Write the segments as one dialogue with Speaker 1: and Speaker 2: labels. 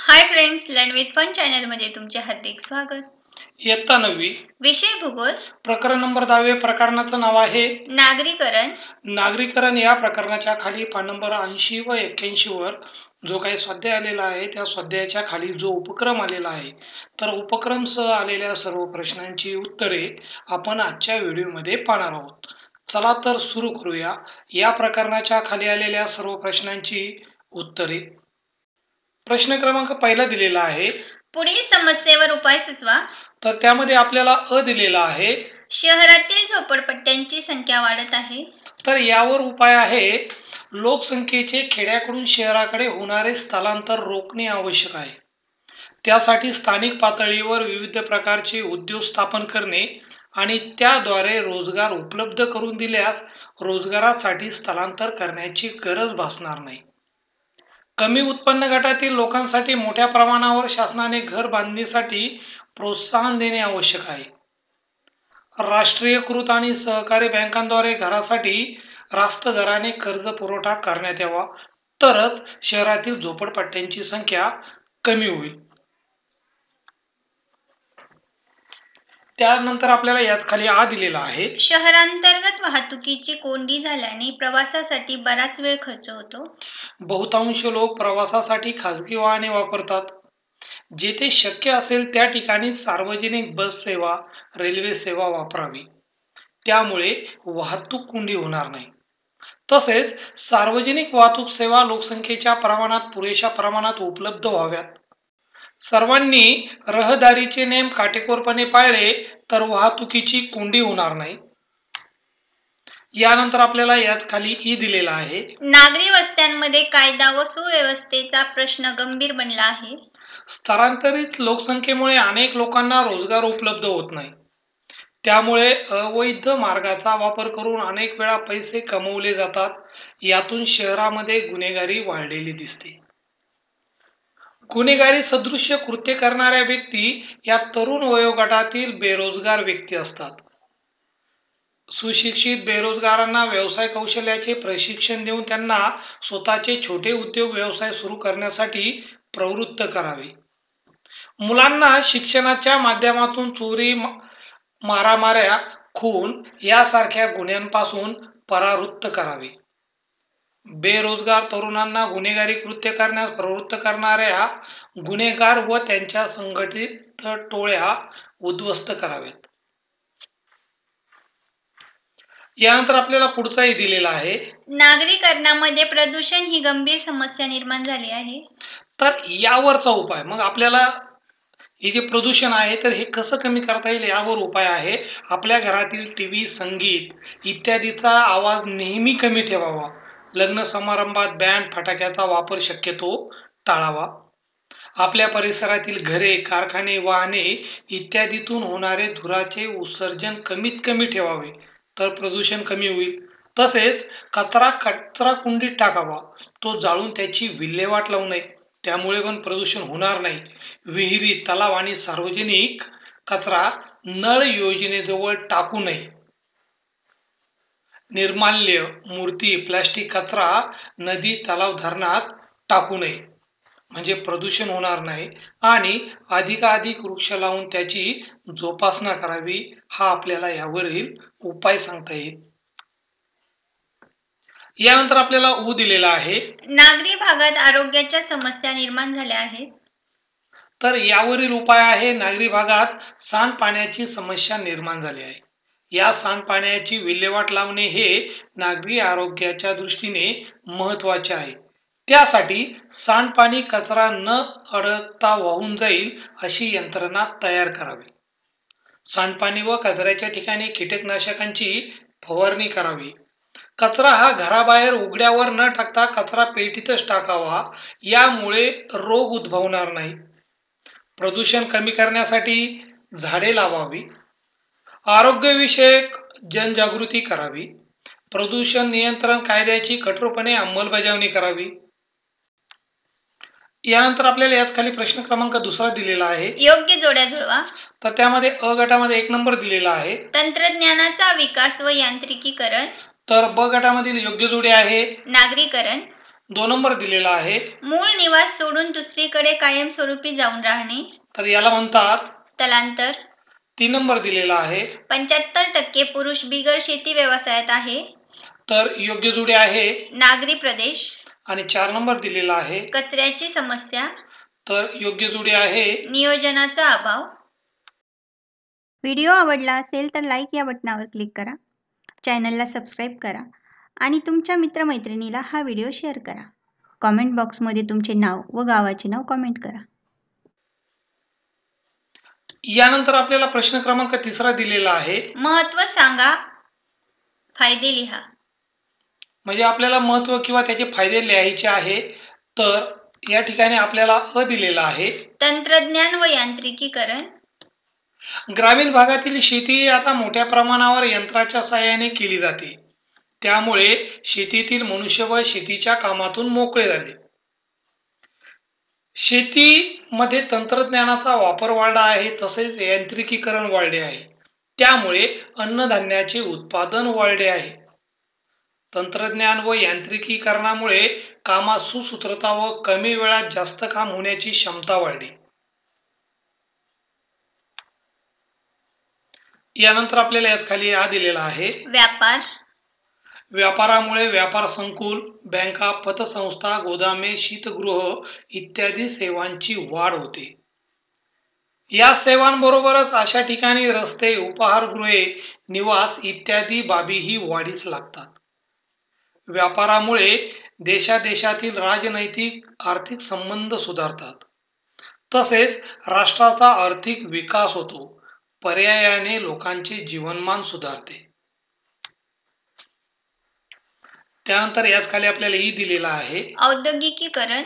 Speaker 1: High friends, learn with fun चॅनलमध्ये तुमचे हार्दिक स्वागत.
Speaker 2: इयत्ता 9वी
Speaker 1: विषय भूगोल,
Speaker 2: प्रकरण नंबर 10 प्रकरणाचं नाव आहे
Speaker 1: नागरीकरण.
Speaker 2: नागरीकरण. या प्रकरणाच्या खाली पान नंबर 80 व 81 वर जो काही स्वाध्याय आलेला आहे त्या स्वाध्यायाच्या खाली जो उपक्रम आलेला आहे तर उपक्रम सह आलेल्या सर्व प्रश्नांची उत्तरे आपण आजच्या व्हिडिओमध्ये पाहणार आहोत. चला तर सुरू करूया. या प्रकरणाच्या खाली आलेल्या सर्व प्रश्नांची उत्तरे. प्रश्न क्रमांक पहिला दिलेला आहे,
Speaker 1: पुढील समस्येवर उपाय सुचवा.
Speaker 2: तर त्यामध्ये आपल्याला अ दिलेला आहे,
Speaker 1: शहरातील झोपडपट्ट्यांची संख्या वाढत आहे.
Speaker 2: तर यावर उपाय आहे, लोकसंख्येचे खेड्याकडून शहराकडे होणारे स्थलांतर रोखणे आवश्यक आहे. त्यासाठी स्थानिक पातळीवर विविध प्रकारचे उद्योग स्थापन करणे आणि त्याद्वारे रोजगार उपलब्ध करून दिल्यास रोजगारासाठी स्थलांतर करण्याची गरज भासणार नाही. कमी उत्पन्न गटातील लोकांसाठी मोठ्या प्रमाणावर शासनाने घर बांधणीसाठी प्रोत्साहन देणे आवश्यक आहे. राष्ट्रीयकृत आणि सहकारी बँकांद्वारे घरासाठी रास्त दराने कर्ज पुरवठा करण्यात यावा, तरच शहरातील झोपडपट्ट्यांची संख्या कमी होईल. त्यानंतर आपल्याला याच खाली आ दिलेला आहे,
Speaker 1: शहरांतर्गत वाहतुकीची कोंडी झाल्याने प्रवासासाठी बराच वेळ खर्च होतो.
Speaker 2: बहुतांश लोक प्रवासासाठी खासगी वाहने वापरतात. जेथे शक्य असेल त्या ठिकाणी सार्वजनिक बस सेवा, रेल्वे सेवा वापरावी. त्यामुळे वाहतूक कोंडी होणार नाही. तसेच सार्वजनिक वाहतूक सेवा लोकसंख्येच्या प्रमाणात पुरेशा प्रमाणात उपलब्ध व्हाव्यात. सर्वांनी रहदारीचे नियम काटेकोरपणे पाळले तर वाहतुकीची कोंडी होणार नाही. यानंतर आपल्याला याच खाली ई दिलेला आहे,
Speaker 1: नागरी वस्त्यांमध्ये कायदा व सुव्यवस्थेचा प्रश्न गंभीर बनला आहे.
Speaker 2: स्थलांतरित लोकसंख्येमुळे अनेक लोकांना रोजगार उपलब्ध होत नाही. त्यामुळे अवैध मार्गाचा वापर करून अनेक वेळा पैसे कमवले जातात. यातून शहरामध्ये गुन्हेगारी वाढलेली दिसते. गुन्हेगारी सदृश्य कृत्य करणाऱ्या व्यक्ती या तरुण वयोगटातील बेरोजगार व्यक्ती असतात. सुशिक्षित बेरोजगारांना व्यवसाय कौशल्याचे प्रशिक्षण देऊन त्यांना स्वतःचे छोटे उद्योग व्यवसाय सुरू करण्यासाठी प्रवृत्त करावे. मुलांना शिक्षणाच्या माध्यमातून चोरी, मारामाऱ्या, खून यासारख्या गुन्ह्यांपासून परावृत्त करावे. बेरोजगार तरुणांना गुन्हेगारी कृत्य करण्यास प्रवृत्त करणाऱ्या गुन्हेगार व त्यांच्या संघटित टोळ्या उद्ध्वस्त कराव्यात. यानंतर आपल्याला पुढचाही दिलेला आहे,
Speaker 1: नागरीकरणामध्ये प्रदूषण ही गंभीर समस्या निर्माण झाली आहे.
Speaker 2: तर यावरचा उपाय. मग आपल्याला हे जे प्रदूषण आहे तर हे कसं कमी करता येईल यावर उपाय आहे. आपल्या घरातील टीव्ही, संगीत इत्यादीचा आवाज नेहमी कमी ठेवावा. लग्न समारंभात बँड, फटाक्याचा वापर शक्यतो टाळावा. आपल्या परिसरातील घरे, कारखाने, वाहने इत्यादीतून होणारे धुराचे उत्सर्जन कमीत कमी ठेवावे, तर प्रदूषण कमी होईल. तसेच कचरा कुंडीत टाकावा, तो जाळून त्याची विल्हेवाट लावू नये, त्यामुळे पण प्रदूषण होणार नाही. विहिरी, तलाव आणि सार्वजनिक कचरा नळ योजनेजवळ टाकू नये. निर्माल्य, मूर्ती, प्लास्टिक कचरा नदी, तलाव, धरणात टाकू नये, म्हणजे प्रदूषण होणार नाही. आणि अधिकाधिक वृक्ष लावून त्याची जोपासना करावी. हा आपल्याला यावरील उपाय सांगता येईल. यानंतर आपल्याला ऊ दिलेला आहे,
Speaker 1: नागरी भागात आरोग्याच्या समस्या निर्माण झाल्या आहेत.
Speaker 2: तर यावरील उपाय आहे, नागरी भागात सांडपाण्याची समस्या निर्माण झाली आहे. या सांडपाण्याची विल्हेवाट लावणे हे नागरी आरोग्याच्या दृष्टीने महत्त्वाचे आहे. त्यासाठी सांडपाणी कचरा न अडकता वाहून जाईल अशी यंत्रणा तयार करावी. सांडपाणी व कचऱ्याच्या ठिकाणी कीटकनाशकांची फवारणी करावी. कचरा हा घराबाहेर उघड्यावर न टाकता कचरा पेटीतच टाकावा, यामुळे रोग उद्भवणार नाही. प्रदूषण कमी करण्यासाठी झाडे लावावी. आरोग्यविषयक जनजागृती करावी. प्रदूषण नियंत्रण कायद्याची कठोरपणे अंमलबजावणी करावी. यानंतर आपल्याला याच खाली प्रश्न क्रमांक 2 दिलेला आहे,
Speaker 1: योग्य जोड्या जुळवा.
Speaker 2: तर त्यामध्ये अ गटामध्ये 1 नंबर दिलेला आहे,
Speaker 1: तंत्रज्ञानाचा विकास व यांत्रिकीकरण.
Speaker 2: तर ब गटामधील योग्य जोडी आहे
Speaker 1: नागरीकरण.
Speaker 2: 2 नंबर दिलेला आहे.
Speaker 1: मूळ निवास सोडून दुसरीकडे कायमस्वरूपी जाऊन राहणे,
Speaker 2: तर याला म्हणतात
Speaker 1: स्थलांतर.
Speaker 2: 3 नंबर दिलेला आहे.
Speaker 1: 75% पुरुष बिगर शेती व्यवसायात आहे,
Speaker 2: तर योग्य जोडी आहे.
Speaker 1: नागरी प्रदेश.
Speaker 2: आणि 4 नंबर दिलेला आहे.
Speaker 1: कचऱ्याची समस्या,
Speaker 2: तर योग्य जोडी आहे.
Speaker 1: नियोजनाचा अभाव. व्हिडिओ आवडला असेल तर लाईक या बटनावर क्लिक करा, चॅनलला सबस्क्राईब करा आणि तुमच्या मित्रमैत्रिणीला हा व्हिडिओ शेअर करा. कॉमेंट बॉक्समध्ये तुमचे नाव व गावाचे नाव कॉमेंट करा.
Speaker 2: यानंतर आपल्याला प्रश्न क्रमांक 3 दिलेला आहे.
Speaker 1: महत्त्व सांगा, फायदे लिहा.
Speaker 2: म्हणजे आपल्याला महत्त्व किंवा त्याचे फायदे लिहायचे आहे. तर या ठिकाणी आपल्याला दिलेला आहे.
Speaker 1: तंत्रज्ञान व यांत्रिकीकरण.
Speaker 2: ग्रामीण भागातील शेती आता मोठ्या प्रमाणावर यंत्राच्या साहाय्याने केली जाते. त्यामुळे शेतीतील मनुष्यबळ शेतीच्या कामातून मोकळे झाले. शेतीमध्ये तंत्रज्ञानाचा वापर वाढला आहे, तसेच यांत्रिकीकरण वाढले आहे. त्यामुळे अन्नधान्याचे उत्पादन वाढले आहे. तंत्रज्ञान व यांत्रिकीकरणामुळे कामात सुसूत्रता व कमी वेळात जास्त काम होण्याची क्षमता वाढली. यानंतर आपल्याला याच खाली दिलेला आहे.
Speaker 1: व्यापार.
Speaker 2: व्यापारामुळे व्यापार संकुल, बँका, पतसंस्था, गोदामे, शीतगृह इत्यादी सेवांची वाढ होते. या सेवांबरोबरच अशा ठिकाणी रस्ते, उपहारगृहे, निवास इत्यादी बाबीही वाढीस लागतात. व्यापारामुळे देशादेशातील राजनैतिक आर्थिक संबंध सुधारतात. तसेच राष्ट्राचा आर्थिक विकास होतो. पर्यायाने लोकांचे जीवनमान सुधारते. त्यानंतर याच खाली आपल्याला दिलेला आहे.
Speaker 1: औद्योगिकीकरण.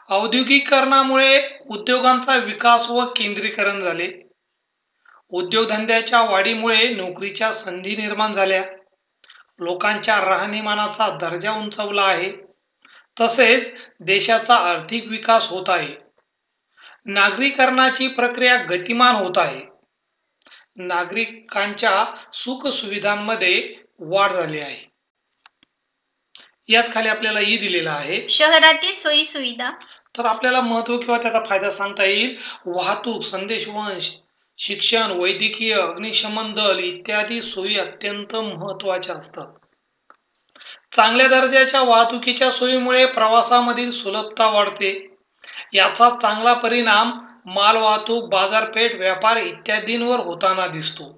Speaker 2: औद्योगिकीकरणामुळे उद्योगांचा विकास व केंद्रीकरण झाले. उद्योगधंद्याच्या वाढीमुळे नोकरीच्या संधी निर्माण झाल्या. लोकांच्या राहणीमानाचा दर्जा उंचावला आहे. तसेच देशाचा आर्थिक विकास होत आहे. नागरीकरणाची प्रक्रिया गतिमान होत आहे. नागरिकांच्या सुखसुविधांमध्ये वाढ झाली आहे. याच खाली आपल्याला दिलेला आहे.
Speaker 1: शहरातील सोयी सुविधा.
Speaker 2: तर आपल्याला महत्त्व किंवा त्याचा फायदा सांगता येईल. वाहतूक, संदेशवहन, शिक्षण, वैद्यकीय, अग्निशमन दल इत्यादी सोयी अत्यंत महत्त्वाच्या असतात. चांगल्या दर्जाच्या वाहतुकीच्या सोयीमुळे प्रवासामधील सुलभता वाढते. याचा चांगला परिणाम मालवाहतूक, बाजारपेठ, व्यापार इत्यादींवर होताना दिसतो.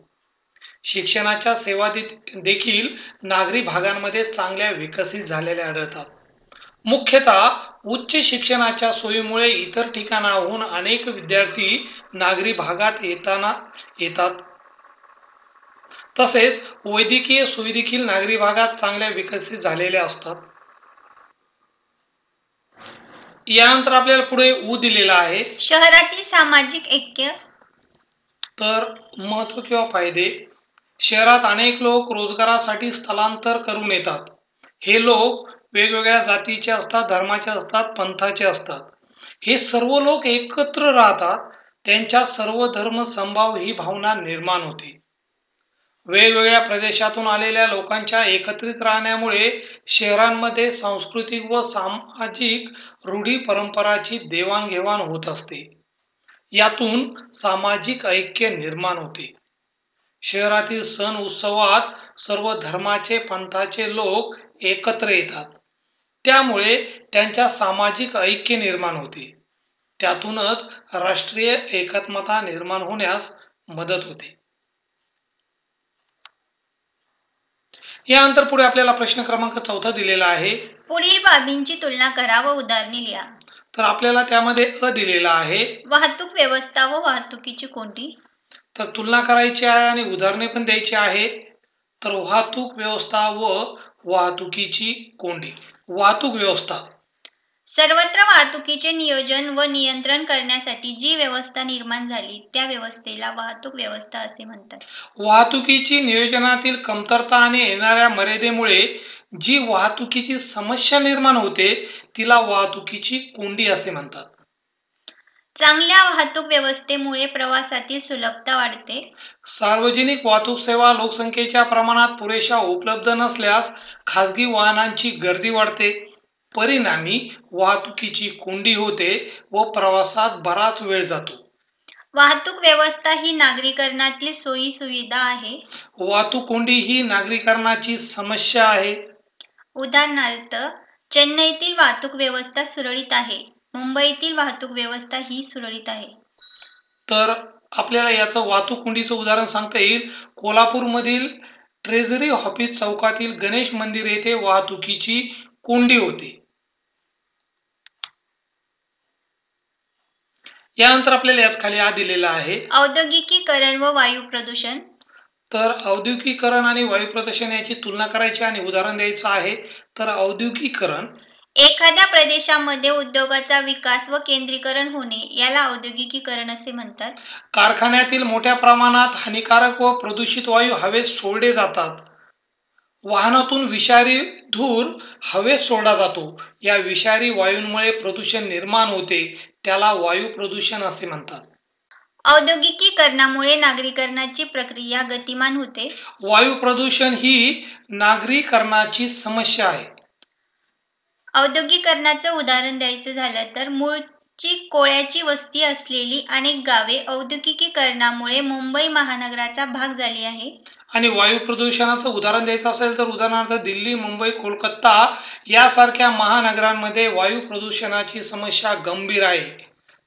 Speaker 2: शिक्षणाच्या सेवा देखील नागरी भागांमध्ये चांगल्या विकसित झालेल्या आढळतात. मुख्यतः उच्च शिक्षणाच्या सोयीमुळे इतर ठिकाणाहून अनेक विद्यार्थी नागरी भागात येतात. तसेच वैद्यकीय सोयी देखील नागरी भागात चांगल्या विकसित झालेल्या असतात. यानंतर आपल्याला पुढे दिलेला आहे.
Speaker 1: शहरातील सामाजिक ऐक्य.
Speaker 2: तर महत्त्व किंवा फायदे. शहरात अनेक लोक रोजगारासाठी स्थलांतर करून येतात. हे लोक वेगवेगळ्या जातीचे असतात, धर्माचे असतात, पंथाचे असतात. हे सर्व लोक एकत्र राहतात. त्यांच्या सर्व धर्म समभाव ही भावना निर्माण होते. वेगवेगळ्या प्रदेशातून आलेल्या लोकांच्या एकत्रित राहण्यामुळे शहरांमध्ये सांस्कृतिक व सामाजिक रूढी परंपराची देवाणघेवाण होत असते. यातून सामाजिक ऐक्य निर्माण होते. शहरातील सण उत्सवात सर्व धर्माचे, पंथाचे लोक एकत्र येतात. त्यामुळे त्यांच्या सामाजिक ऐक्य निर्माण होते. त्यातूनच राष्ट्रीय एकात्मता निर्माण होण्यास मदत होते. यानंतर पुढे आपल्याला प्रश्न क्रमांक 4 दिलेला आहे.
Speaker 1: पुढील बाबींची तुलना करा व उदाहरणे लिहा.
Speaker 2: तर आपल्याला त्यामध्ये दिलेला आहे.
Speaker 1: वाहतूक व्यवस्था व वाहतुकीची कोंडी.
Speaker 2: तर तुलना करायची आहे आणि उदाहरणे पण द्यायची आहे. तर वाहतूक व्यवस्था व वाहतुकीची कोंडी. वाहतूक व्यवस्था.
Speaker 1: सर्वत्र वाहतुकीचे नियोजन व नियंत्रण करण्यासाठी जी व्यवस्था निर्माण झाली त्या व्यवस्थेला वाहतूक व्यवस्था असे म्हणतात.
Speaker 2: वाहतुकीची नियोजनातील कमतरता आणि येणाऱ्या मर्यादेमुळे जी वाहतुकीची समस्या निर्माण होते तिला वाहतुकीची कोंडी असे म्हणतात.
Speaker 1: चांगल्या वाहतूक व्यवस्थेमुळे प्रवासातील सुलभता वाढते.
Speaker 2: सार्वजनिक वाहतूक सेवा लोकसंख्येच्या प्रमाणात पुरेशा उपलब्ध नसल्यास खासगी वाहनांची गर्दी वाढते. परिणामी वाहतुकीची कोंडी होते व प्रवासात बराच वेळ जातो.
Speaker 1: वाहतूक व्यवस्था ही नागरीकरणातील सोयी सुविधा आहे.
Speaker 2: वाहतूक कोंडी ही नागरीकरणाची समस्या आहे.
Speaker 1: उदाहरणार्थ, चेन्नईतील वाहतूक व्यवस्था सुरळीत आहे, मुंबईतील वाहतूक व्यवस्था ही सुरळीत आहे.
Speaker 2: तर आपल्याला याचं वाहतूक कोंडीचं उदाहरण सांगता येईल. कोल्हापूरमधील ट्रेझरी ऑफिस चौकातील गणेश मंदिर येथे वाहतुकीची कोंडी होती. यानंतर आपल्याला याच खाली दिलेला आहे
Speaker 1: औद्योगिकीकरण व वायू प्रदूषण.
Speaker 2: तर औद्योगिकीकरण आणि वायू प्रदूषण याची तुलना करायची आणि उदाहरण द्यायचं आहे. तर औद्योगिकीकरण,
Speaker 1: एखाद्या प्रदेशामध्ये उद्योगाचा विकास व केंद्रीकरण होणे याला औद्योगिकीकरण असे म्हणतात.
Speaker 2: कारखान्यातील मोठ्या प्रमाणात हानिकारक व प्रदूषित वायू हवेत सोडले जातात. वाहनातून विषारी धूर हवेत सोडला जातो. या विषारी वायूंमुळे प्रदूषण निर्माण होते, त्याला वायू प्रदूषण असे म्हणतात.
Speaker 1: औद्योगिकीकरणामुळे नागरीकरणाची प्रक्रिया गतिमान होते.
Speaker 2: वायू प्रदूषण ही नागरीकरणाची समस्या आहे.
Speaker 1: औद्योगिकरणाचं उदाहरण द्यायचं झालं तर मूळची कोळ्याची वस्ती असलेली अनेक गावे औद्योगिकीकरणामुळे मुंबई महानगराचा भाग झाली आहे.
Speaker 2: आणि वायू प्रदूषणाचं उदाहरण द्यायचं असेल तर उदाहरणार्थ दिल्ली, मुंबई, कोलकाता यासारख्या महानगरांमध्ये वायू प्रदूषणाची समस्या गंभीर आहे.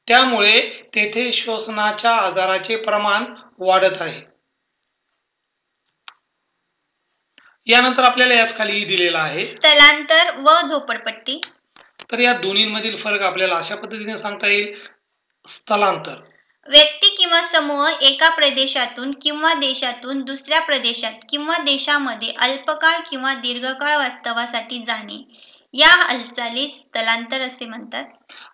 Speaker 2: त्यामुळे तेथे श्वसनाच्या आजाराचे प्रमाण वाढत आहे. यानंतर आपल्याला याच खाली दिलेला आहे
Speaker 1: स्थलांतर व झोपडपट्टी.
Speaker 2: तर या दोन्हींमधील फरक आपल्याला अशा पद्धतीने सांगता येईल. स्थलांतर,
Speaker 1: व्यक्ती किंवा समूह एका प्रदेशातून किंवा देशातून दुसऱ्या प्रदेशात किंवा देशामध्ये अल्पकाळ किंवा दीर्घकाळ वास्तवासाठी जाणे या हालचालीस स्थलांतर असे म्हणतात.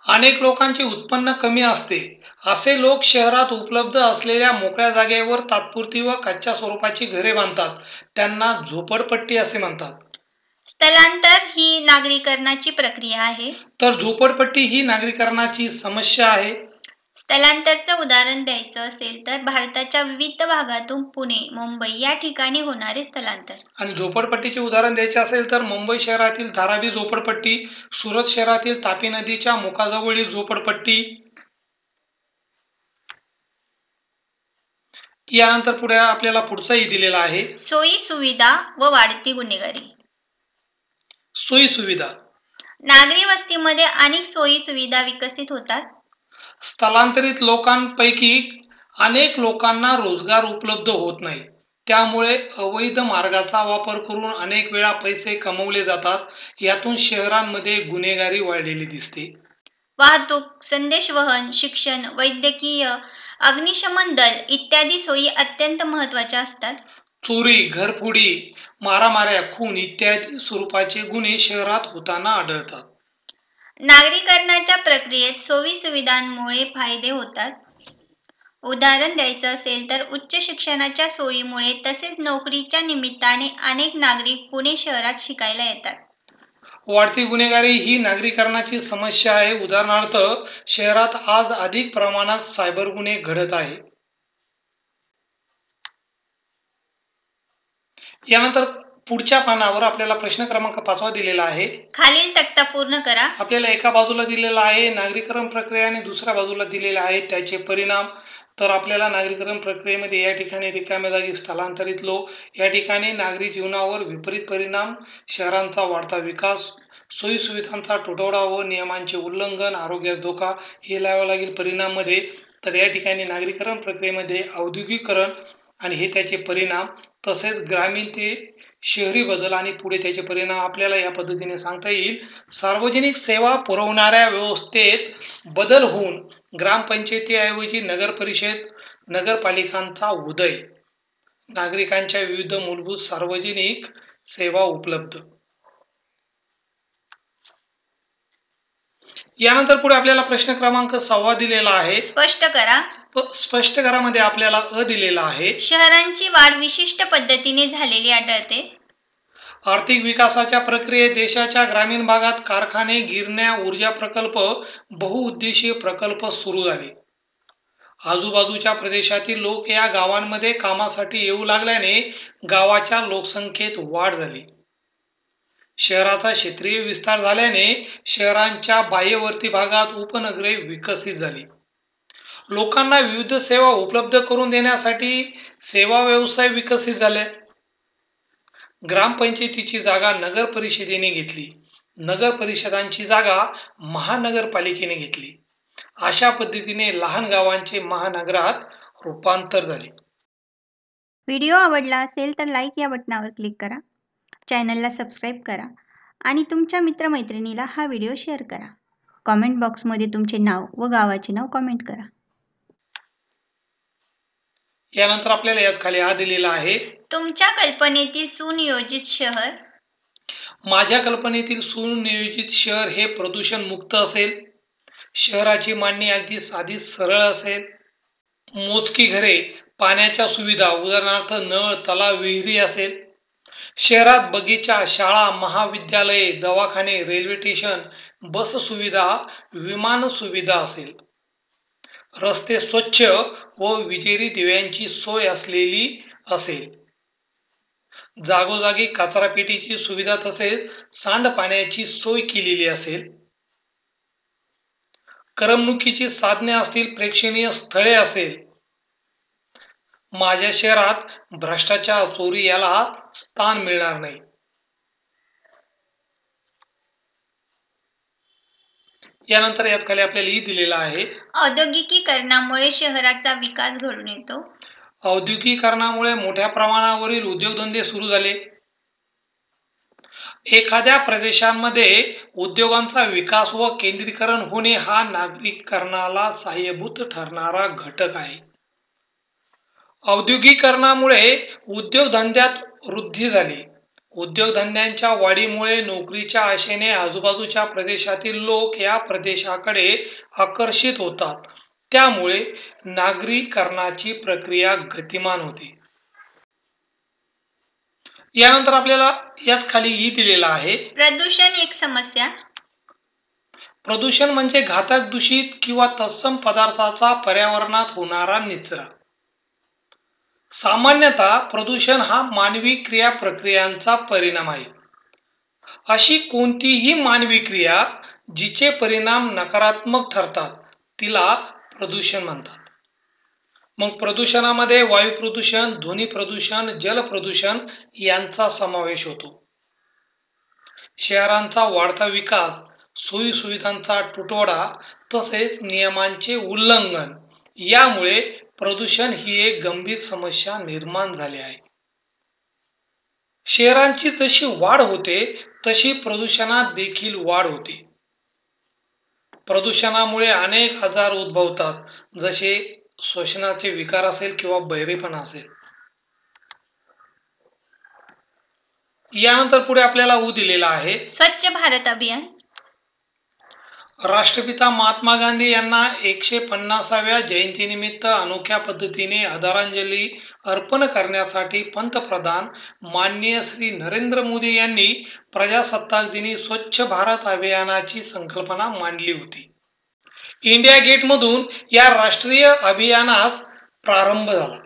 Speaker 2: अनेक लोकांचे उत्पन्न कमी असते. असे लोक शहरात उपलब्ध असलेल्या मोकळ्या जागेवर तात्पुरती व कच्च्या स्वरूपाची घरे बांधतात. त्यांना झोपडपट्टी असे म्हणतात.
Speaker 1: स्थलांतर ही नागरीकरणाची प्रक्रिया आहे.
Speaker 2: तर झोपडपट्टी ही नागरीकरणाची समस्या आहे.
Speaker 1: स्थलांतरचं उदाहरण द्यायचं असेल तर भारताच्या विविध भागातून पुणे, मुंबई या ठिकाणी होणारे स्थलांतर.
Speaker 2: आणि झोपडपट्टीचे उदाहरण द्यायचे असेल तर मुंबई शहरातील धारावी झोपडपट्टी, सुरत शहरातील तापी नदीच्या मुखाजवळील झोपडपट्टी. यानंतर पुढे आपल्याला पुढचाही दिलेला आहे
Speaker 1: सोयी सुविधा व वाढती गुन्हेगारी.
Speaker 2: सोयी सुविधा,
Speaker 1: नागरी वस्तीमध्ये अनेक सोयी सुविधा विकसित होतात.
Speaker 2: स्थलांतरित लोकांपैकी अनेक लोकांना रोजगार उपलब्ध होत नाही. त्यामुळे अवैध मार्गाचा वापर करून अनेक वेळा पैसे कमवले जातात. यातून शहरांमध्ये गुन्हेगारी वाढलेली दिसते.
Speaker 1: वाहतूक, संदेशवहन, शिक्षण, वैद्यकीय, अग्निशमन दल इत्यादी सोयी अत्यंत महत्त्वाच्या असतात.
Speaker 2: चोरी, घरफोडी, मारामाऱ्या, खून इत्यादी स्वरूपाचे गुन्हे शहरात होताना आढळतात.
Speaker 1: नागरीकरणाच्या प्रक्रियेत सोयी सुविधांमुळे फायदे होतात. उदाहरण द्यायचं असेल तर उच्च शिक्षणाच्या सोयीमुळे तसेच नोकरीच्या निमित्ताने अनेक नागरिक पुणे शहरात शिकायला येतात.
Speaker 2: वाढती गुन्हेगारी ही नागरीकरणाची समस्या आहे. उदाहरणार्थ शहरात आज अधिक प्रमाणात सायबर गुन्हे घडत आहे. यानंतर पुढच्या पानावर आपल्याला प्रश्न क्रमांक 5 दिलेला आहे.
Speaker 1: खालील तक्ता पूर्ण करा.
Speaker 2: आपल्याला एका बाजूला दिलेला आहे नागरीकरण प्रक्रिया आणि दुसऱ्या बाजूला दिलेला आहे त्याचे परिणाम. तर आपल्याला नागरीकरण प्रक्रियेमध्ये या ठिकाणी रिकाम्या जागी स्थलांतरित लोक, या ठिकाणी नागरी जीवनावर विपरीत परिणाम, शहरांचा वाढता विकास, सोयी सुविधांचा तुटवडा व नियमांचे उल्लंघन, आरोग्यास धोका हे लावावे लागेल परिणाम मध्ये. तर या ठिकाणी नागरीकरण प्रक्रियेमध्ये औद्योगिकीकरण आणि हे त्याचे परिणाम, तसेच ग्रामीण ते शहरी बदल आणि पुढे त्याचे परिणाम आपल्याला या पद्धतीने सांगता येईल. सार्वजनिक सेवा पुरवणाऱ्या व्यवस्थेत बदल होऊन ग्रामपंचायतीऐवजी नगर परिषद, नगरपालिकांचा उदय, नागरिकांच्या विविध मूलभूत सार्वजनिक सेवा उपलब्ध. यानंतर पुढे आपल्याला प्रश्न क्रमांक 6 दिलेला आहे.
Speaker 1: स्पष्ट करा.
Speaker 2: स्पष्ट करामध्ये आपल्याला दिलेला आहे.
Speaker 1: शहरांची वाढ विशिष्ट पद्धतीने झालेली आढळते.
Speaker 2: आर्थिक विकासाच्या प्रक्रियेत देशाच्या ग्रामीण भागात कारखाने, गिरण्या, ऊर्जा प्रकल्प, बहुउद्देशीय प्रकल्प सुरू झाले. आजूबाजूच्या प्रदेशातील लोक या गावांमध्ये कामासाठी येऊ लागल्याने गावाच्या लोकसंख्येत वाढ झाली. शहराचा क्षेत्रीय विस्तार झाल्याने शहरांच्या बाह्यवर्ती भागात उपनगरे विकसित झाली. लोकांना विविध सेवा उपलब्ध करून देण्यासाठी सेवा व्यवसाय विकसित झाले. ग्रामपंचायतीची जागा नगर परिषदेने घेतली. नगर परिषदांची जागा महानगरपालिकेने घेतली. अशा पद्धतीने लहान गावांचे महानगरात रूपांतर झाले.
Speaker 1: व्हिडिओ आवडला असेल तर लाईक या बटनावर क्लिक करा. चॅनलला सबस्क्राईब करा आणि तुमच्या मित्रमैत्रिणीला हा व्हिडिओ शेअर करा. कॉमेंट बॉक्समध्ये तुमचे नाव व गावाचे नाव कॉमेंट करा.
Speaker 2: यानंतर आपल्याला याच खाली दिलेला आहे,
Speaker 1: तुमच्या कल्पनेतील सुनियोजित शहर.
Speaker 2: माझ्या कल्पनेतील सुनियोजित शहर हे प्रदूषण मुक्त असेल. शहराची मांडणी अगदी साधी सरळ असेल. मोजकी घरे, पाण्याच्या सुविधा उदाहरणार्थ नळ, तलाव, विहिरी असेल. शहरात बगीचा, शाळा, महाविद्यालये, दवाखाने, रेल्वे स्टेशन, बस सुविधा, विमान सुविधा असेल. रस्ते स्वच्छ व विजेरी दिव्यांची सोय असलेली असेल. जागोजागी कचरा पेटीची सुविधा तसेच सांडपाण्याची सोय केलेली असेल. करमणुकीची साधने असतील, प्रेक्षणीय स्थळे असेल. माझ्या शहरात भ्रष्टाचार, चोरी याला स्थान मिळणार नाही. यानंतर याच खाली आपल्याला दिलेला आहे,
Speaker 1: औद्योगिकीकरणामुळे शहराचा विकास घडून येतो.
Speaker 2: औद्योगिकीकरणामुळे मोठ्या प्रमाणावरील उद्योगधंदे सुरू झाले. एखाद्या प्रदेशांमध्ये उद्योगांचा विकास व केंद्रीकरण होणे हा नागरिकरणाला सहाय्यभूत ठरणारा घटक आहे. औद्योगिकीकरणामुळे उद्योगधंद्यात वृद्धी झाली. उद्योगधंद्यांच्या वाढीमुळे नोकरीच्या आशेने आजूबाजूच्या प्रदेशातील लोक या प्रदेशाकडे आकर्षित होतात. त्यामुळे नागरीकरणाची प्रक्रिया गतिमान होते. यानंतर आपल्याला याच खाली दिलेला आहे,
Speaker 1: प्रदूषण एक समस्या.
Speaker 2: प्रदूषण म्हणजे घातक, दूषित किंवा तत्सम पदार्थाचा पर्यावरणात होणारा निचरा. सामान्यतः प्रदूषण हा मानवी क्रिया प्रक्रियांचा परिणाम आहे. अशी कोणतीही मानवी क्रिया जिचे परिणाम नकारात्मक ठरतात तिला प्रदूषण म्हणतात. मग प्रदूषणामध्ये वायू प्रदूषण, ध्वनी प्रदूषण, जल प्रदूषण यांचा समावेश होतो. शहरांचा वाढता विकास, सोयी सुविधांचा तुटवडा तसेच नियमांचे उल्लंघन यामुळे प्रदूषण ही एक गंभीर समस्या निर्माण झाली आहे. शहरांची जशी वाढ होते तशी प्रदूषणात देखील वाढ होते. प्रदूषणामुळे अनेक आजार उद्भवतात, जसे श्वसनाचे विकार असेल किंवा बहिरेपणा असेल. यानंतर पुढे आपल्याला दिलेला आहे,
Speaker 1: स्वच्छ भारत अभियान.
Speaker 2: राष्ट्रपिता महात्मा गांधी यांना 150व्या जयंतीनिमित्त अनोख्या पद्धतीने आदरांजली अर्पण करण्यासाठी पंतप्रधान माननीय श्री नरेंद्र मोदी यांनी प्रजासत्ताक दिनी स्वच्छ भारत अभियानाची संकल्पना मांडली होती. इंडिया गेटमधून या राष्ट्रीय अभियानास प्रारंभ झाला.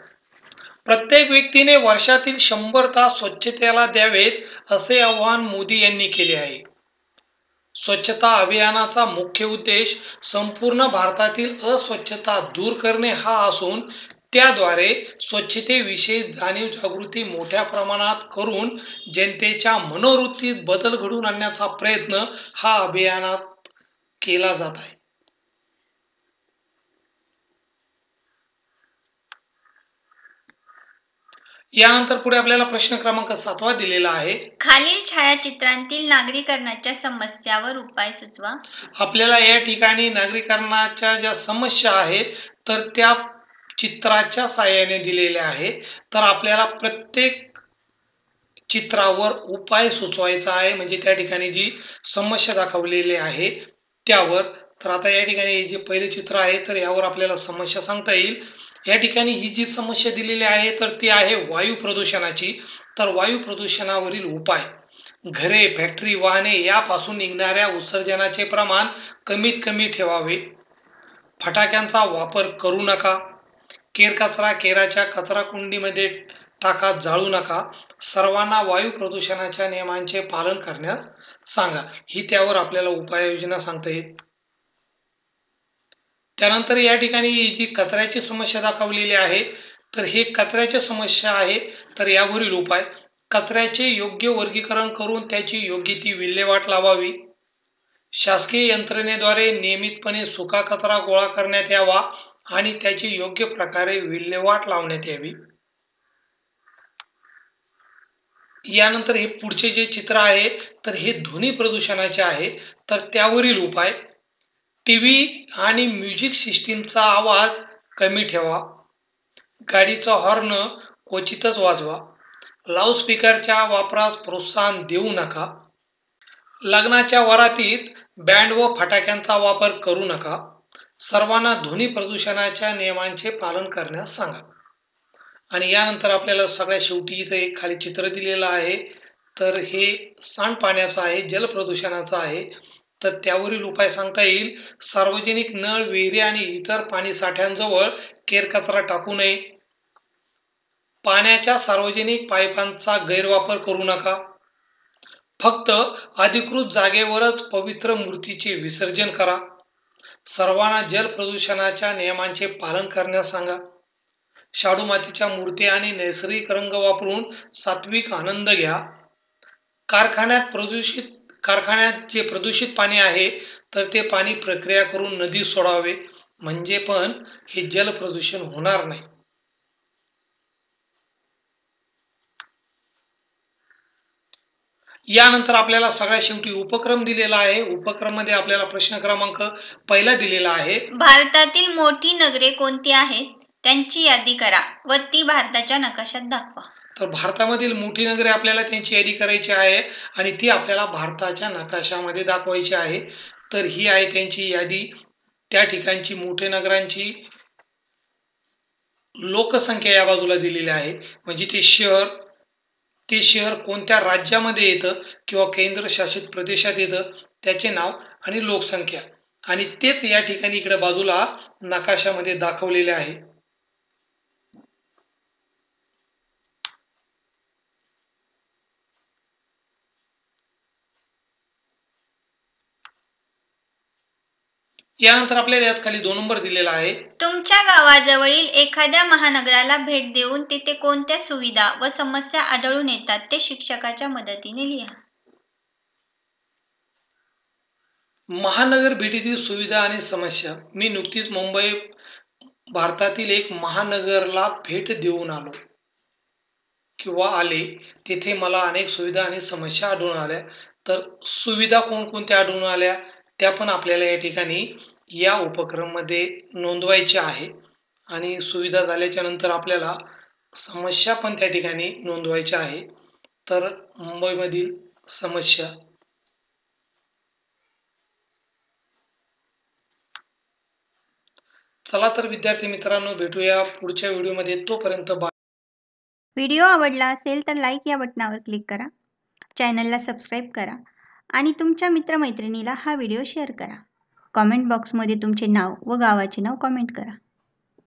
Speaker 2: प्रत्येक व्यक्तीने वर्षातील 100 तास स्वच्छतेला द्यावेत असे आवाहन मोदी यांनी केले आहे. स्वच्छता अभियानाचा मुख्य उद्देश संपूर्ण भारतातील अस्वच्छता दूर करणे हा असून त्याद्वारे स्वच्छतेविषयी जाणीव जागृती मोठ्या प्रमाणात करून जनतेच्या मनोवृत्तीत बदल घडवून आणण्याचा प्रयत्न हा अभियानात केला जात आहे. यानंतर पुढे आपल्याला प्रश्न क्रमांक 7 दिलेला आहे,
Speaker 1: खालील छायाचित्रांतील नागरीकरणाच्या समस्यावर उपाय सुचवा.
Speaker 2: आपल्याला या ठिकाणी नागरीकरणाच्या ज्या समस्या आहेत तर त्या चित्राच्या साहाय्याने दिलेल्या आहेत. तर आपल्याला प्रत्येक चित्रावर उपाय सुचवायचा आहे, म्हणजे त्या ठिकाणी जी समस्या दाखवलेली आहे त्यावर. तर आता या ठिकाणी जे पहिले चित्र आहे तर यावर आपल्याला समस्या सांगता येईल. या ठिकाणी ही जी समस्या दिलेली आहे तर ती आहे वायू प्रदूषणाची. तर वायू प्रदूषणावरील उपाय, घरे, फॅक्टरी, वाहने यापासून निघणाऱ्या उत्सर्जनाचे प्रमाण कमीत कमी ठेवावे. फटाक्यांचा वापर करू नका. केरकचरा केराच्या कचरा कुंडीमध्ये टाका, जाळू नका. सर्वांना वायू प्रदूषणाच्या नियमांचे पालन करण्यास सांगा. ही त्यावर आपल्याला उपाययोजना सांगता येईल. त्यानंतर या ठिकाणी जी कचऱ्याची समस्या दाखवलेली आहे, तर ही कचऱ्याची समस्या आहे. तर यावरील उपाय: कचऱ्याचे योग्य वर्गीकरण करून त्याची योग्य ती विल्हेवाट लावावी. शासकीय यंत्रणेद्वारे नियमितपणे सुका कचरा गोळा करण्यात यावा आणि त्याची योग्य प्रकारे विल्हेवाट लावण्यात यावी. यानंतर हे पुढचे जे चित्र आहे, तर हे ध्वनी प्रदूषणाचे आहे. तर त्यावरील उपाय: टीव्ही आणि म्युझिक सिस्टीमचा आवाज कमी ठेवा. गाडीचा हॉर्न क्वचितच वाजवा. लाऊडस्पीकरच्या वापरास प्रोत्साहन देऊ नका. लग्नाच्या वरातीत बँड व फटाक्यांचा वापर करू नका. सर्वांना ध्वनी प्रदूषणाच्या नियमांचे पालन करण्यास सांगा. आणि यानंतर आपल्याला सगळ्यात शेवटी इथं एक खाली चित्र दिलेलं आहे. तर हे सांडपाण्याचं आहे, जलप्रदूषणाचं आहे. तर त्यावरील उपाय सांगता येईल: सार्वजनिक नळ, विहिरी आणि इतर पाणी साठ्यांजवळ केरकचरा टाकू नये. पाण्याच्या सार्वजनिक पाईपांचा गैरवापर करू नका. फक्त अधिकृत जागेवरच पवित्र मूर्तीचे विसर्जन करा. सर्वांना जल प्रदूषणाच्या नियमांचे पालन करण्यास सांगा. शाडू मातीच्या मूर्ती आणि नैसर्गिक रंग वापरून सात्विक आनंद घ्या. कारखान्यात जे प्रदूषित पाणी आहे, तर ते पाणी प्रक्रिया करून नदीत सोडावे, म्हणजे पण हे जल प्रदूषण होणार नाही. यानंतर आपल्याला सगळ्यात शेवटी उपक्रम दिलेला आहे. उपक्रम मध्ये आपल्याला प्रश्न क्रमांक पहिला दिलेला आहे:
Speaker 1: भारतातील मोठी नगरे कोणती आहेत त्यांची यादी करा व ती भारताच्या नकाशात दाखवा.
Speaker 2: तर भारतामधील मोठी नगरे आपल्याला त्यांची यादी करायची आहे आणि ती आपल्याला भारताच्या नकाशामध्ये दाखवायची आहे. तर ही आहे त्यांची यादी. त्या ठिकाणची मोठ्या नगरांची लोकसंख्या या बाजूला दिलेली आहे, म्हणजे ते शहर कोणत्या राज्यामध्ये येतं किंवा केंद्रशासित प्रदेशात येतं त्याचे नाव आणि लोकसंख्या, आणि तेच या ठिकाणी इकडे बाजूला नकाशामध्ये दाखवलेले आहे. यानंतर आपल्याला याच खाली 2 नंबर दिलेला आहे:
Speaker 1: तुमच्या गावाजवळील एखाद्या महानगराला भेट देऊन तिथे कोणत्या सुविधा व समस्या आढळून येतात ते शिक्षकाच्या मदतीने लिहा.
Speaker 2: महानगर भेटीतील सुविधा आणि समस्या. मी नुकतीच मुंबई भारतातील एक महानगरला भेट देऊन आले. तिथे मला अनेक सुविधा आणि समस्या आढळून आल्या. तर सुविधा कोणकोणत्या आढळून आल्या त्या पण आपल्याला या ठिकाणी या उपक्रम मध्ये नोंदवायच्या आहे. आणि सुविधा झाल्याच्या नंतर आपल्याला समस्या पण त्या ठिकाणी नोंदवायच्या आहे. तर मुंबईमधील समस्या. चला तर विद्यार्थी मित्रांनो, भेटूया पुढच्या व्हिडिओमध्ये. तोपर्यंत बाय.
Speaker 1: व्हिडिओ आवडला असेल तर लाईक या बटनावर क्लिक करा. चॅनलला सबस्क्राईब करा आणि तुमच्या मित्रमैत्रिणीला हा व्हिडिओ शेअर करा. कॉमेंट बॉक्समध्ये तुमचे नाव व गावाचे नाव कॉमेंट करा.